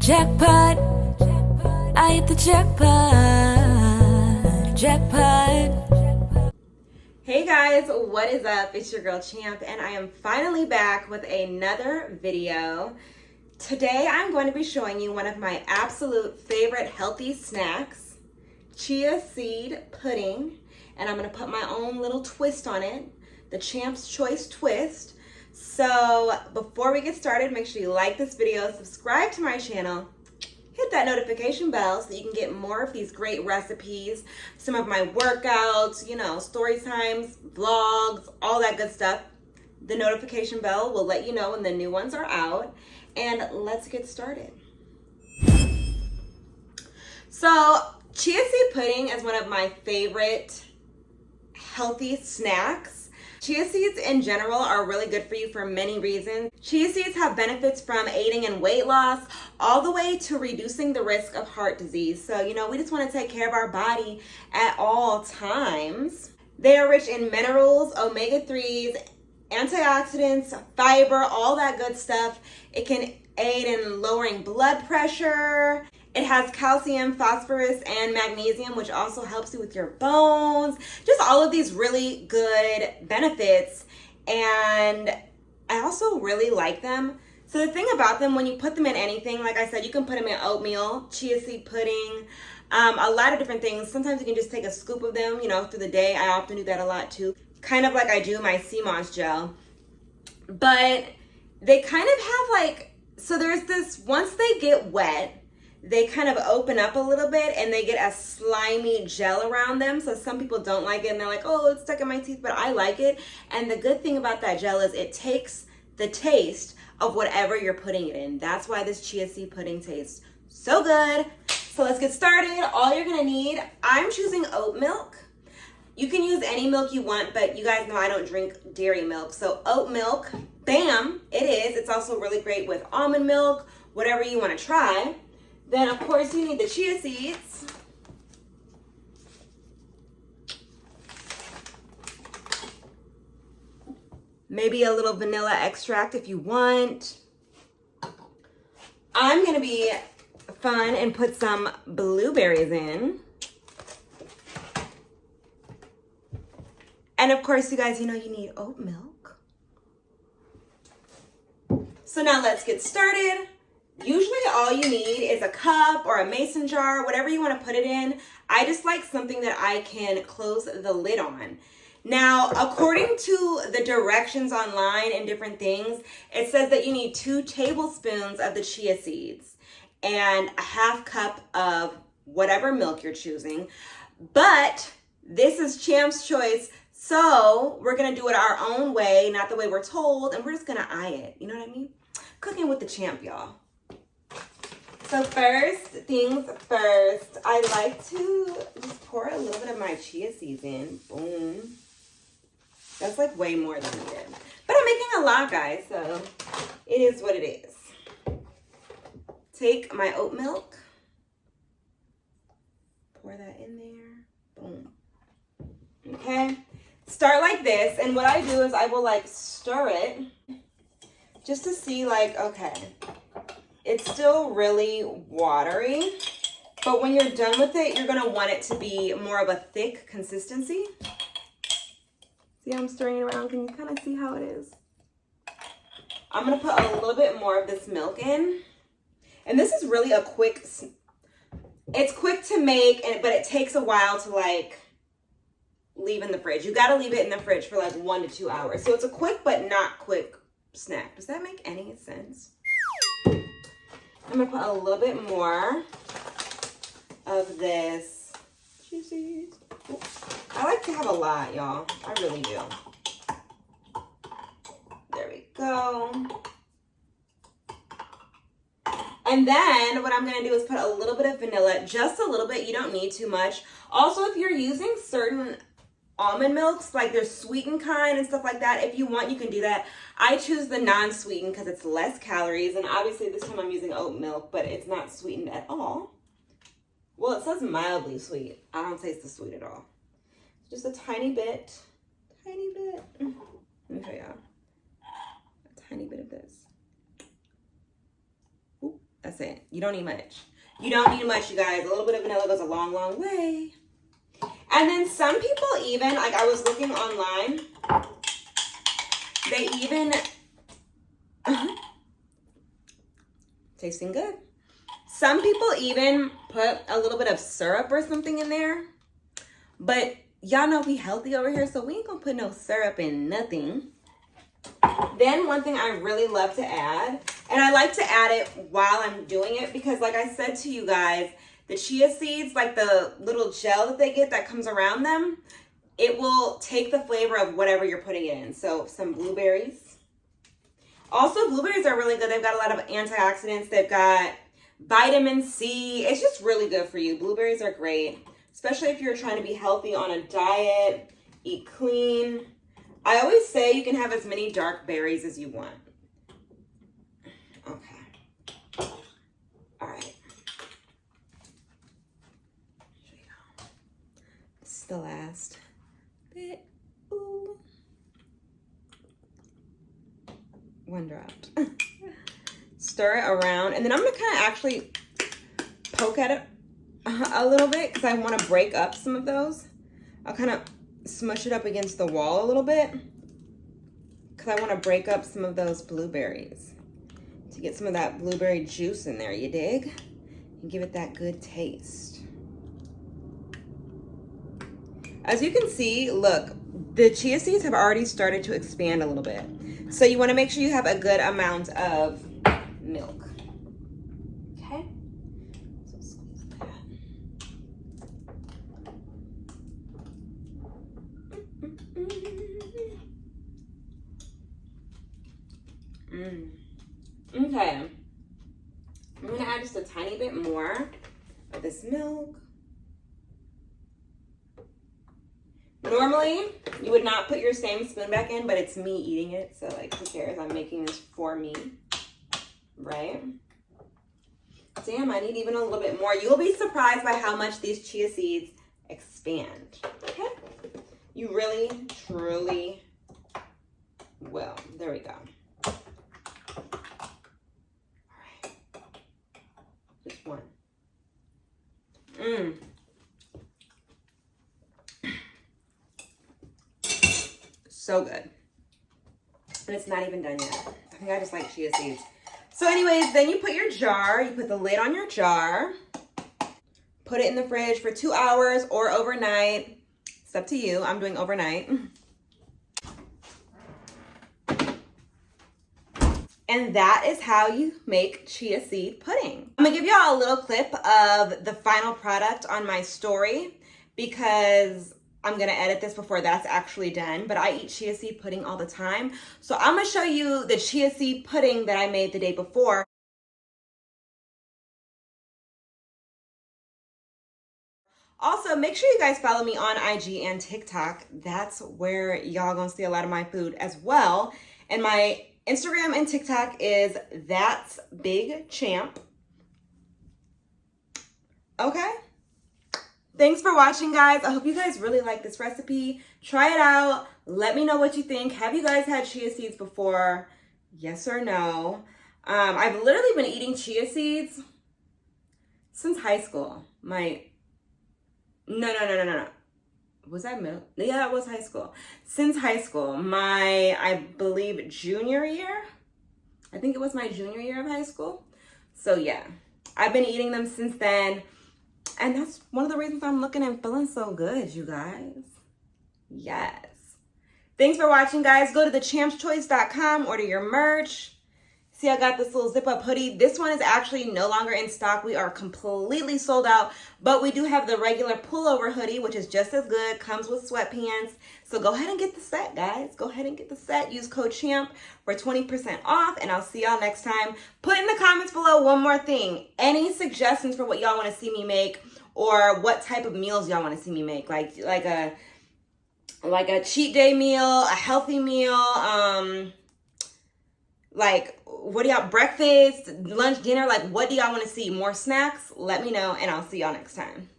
Jackpot, I hit the jackpot, jackpot. Hey guys, what is up? It's your girl Champ, and I am finally back with another video. Today I'm going to be showing you one of my absolute favorite healthy snacks, chia seed pudding, and I'm going to put my own little twist on it, the Champ's Choice twist. So before we get started, make sure you like this video, subscribe to my channel, hit that notification bell so you can get more of these great recipes, some of my workouts, story times, vlogs, all that good stuff. The notification bell will let you know when the new ones are out. And let's get started. So chia seed pudding is one of my favorite healthy snacks. Chia seeds in general are really good for you for many reasons. Chia seeds have benefits from aiding in weight loss all the way to reducing the risk of heart disease. So, we just want to take care of our body at all times. They are rich in minerals, omega-3s, antioxidants, fiber, all that good stuff. It can aid in lowering blood pressure. It has calcium, phosphorus, and magnesium, which also helps you with your bones. Just all of these really good benefits. And I also really like them. So the thing about them, when you put them in anything, like I said, you can put them in oatmeal, chia seed pudding, a lot of different things. Sometimes you can just take a scoop of them, through the day. I often do that a lot too. Kind of like I do my sea moss gel. But they kind of have so there's this, once they get wet, they kind of open up a little bit and they get a slimy gel around them. So some people don't like it and they're like, oh, it's stuck in my teeth, but I like it. And the good thing about that gel is it takes the taste of whatever you're putting it in. That's why this chia seed pudding tastes so good. So let's get started. All you're gonna need, I'm choosing oat milk. You can use any milk you want, but you guys know I don't drink dairy milk. So oat milk, bam, it is. It's also really great with almond milk, whatever you wanna try. Then, of course, you need the chia seeds. Maybe a little vanilla extract if you want. I'm going to be fun and put some blueberries in. And, of course, you guys, you need oat milk. So now let's get started. Usually all you need is a cup or a mason jar, whatever you want to put it in. I just like something that I can close the lid on. Now, according to the directions online and different things, it says that you need 2 tablespoons of the chia seeds and a half cup of whatever milk you're choosing. But this is Champ's Choice, so we're going to do it our own way, not the way we're told, and we're just going to eye it. You know what I mean? Cooking with the Champ, y'all. So first things first, I like to just pour a little bit of my chia seeds in. Boom. That's way more than needed. But I'm making a lot, guys, so it is what it is. Take my oat milk. Pour that in there. Boom. Okay. Start like this, and what I do is I will stir it just to see okay. It's still really watery, but when you're done with it, you're going to want it to be more of a thick consistency. See how I'm stirring it around? Can you kind of see how it is? I'm going to put a little bit more of this milk in. And this is really it's quick to make, but it takes a while to leave in the fridge. You got to leave it in the fridge for 1 to 2 hours. So it's a quick but not quick snack. Does that make any sense? I'm going to put a little bit more of this chia seeds. I like to have a lot, y'all. I really do. There we go. And then what I'm going to do is put a little bit of vanilla, just a little bit. You don't need too much. Also, if you're using certain almond milks, there's sweetened kind and stuff like that, if you want, you can do that. I choose the non-sweetened because it's less calories, and obviously this time I'm using oat milk, but it's not sweetened at all. Well, it says mildly sweet. I don't taste the sweet at all. Just a tiny bit. Let me show y'all. A tiny bit of this. Ooh, That's it. You don't need much. You don't need much, you guys. A little bit of vanilla goes a long, long way. And then some people even, like I was looking online, they even, tasting good. Some people even put a little bit of syrup or something in there. But y'all know we healthy over here, so we ain't gonna put no syrup in nothing. Then one thing I really love to add, and I like to add it while I'm doing it because like I said to you guys, the chia seeds, like the little gel that they get that comes around them, it will take the flavor of whatever you're putting it in. So some blueberries. Also, blueberries are really good. They've got a lot of antioxidants. They've got vitamin C. It's just really good for you. Blueberries are great, especially if you're trying to be healthy on a diet, eat clean. I always say you can have as many dark berries as you want. Okay. All right. This is the last bit. Ooh. One dropped. Stir it around, and then I'm gonna kind of actually poke at it a little bit because I want to break up some of those. I'll kind of smush it up against the wall a little bit because I want to break up some of those blueberries to get some of that blueberry juice in there, you dig? And give it that good taste. As you can see, look, the chia seeds have already started to expand a little bit. So you want to make sure you have a good amount of milk. Okay? So squeeze that. Okay. I'm going to add just a tiny bit more of this milk. Normally, you would not put your same spoon back in, but it's me eating it, so like, who cares? I'm making this for me, right? Damn, I need even a little bit more. You'll be surprised by how much these chia seeds expand, okay? You really, truly will. There we go. All right. Just one. So good. And it's not even done yet. I think I just like chia seeds. So anyways, then you put your jar, you put the lid on your jar, put it in the fridge for 2 hours or overnight. It's up to you. I'm doing overnight. And that is how you make chia seed pudding. I'm gonna give y'all a little clip of the final product on my story because I'm gonna edit this before that's actually done, but I eat chia seed pudding all the time. So I'm gonna show you the chia seed pudding that I made the day before. Also, make sure you guys follow me on IG and TikTok. That's where y'all gonna see a lot of my food as well. And my Instagram and TikTok is That's Big Champ. Okay? Thanks for watching, guys. I hope you guys really like this recipe. Try it out. Let me know what you think. Have you guys had chia seeds before? Yes or no? I've literally been eating chia seeds since high school. No. Was that middle? Yeah, it was high school. Since high school. I believe, junior year. I think it was my junior year of high school. So yeah, I've been eating them since then. And that's one of the reasons I'm looking and feeling so good, you guys. Yes. Thanks for watching, guys. Go to thechampschoice.com, order your merch. See, I got this little zip-up hoodie. This one is actually no longer in stock. We are completely sold out, but we do have the regular pullover hoodie, which is just as good, comes with sweatpants. So go ahead and get the set, guys. Go ahead and get the set. Use code CHAMP for 20% off, and I'll see y'all next time. Put in the comments below one more thing. Any suggestions for what y'all want to see me make, or what type of meals y'all want to see me make? Like a cheat day meal, a healthy meal, like, what do y'all, breakfast, lunch, dinner, like, what do y'all want to see? More snacks? Let me know, and I'll see y'all next time.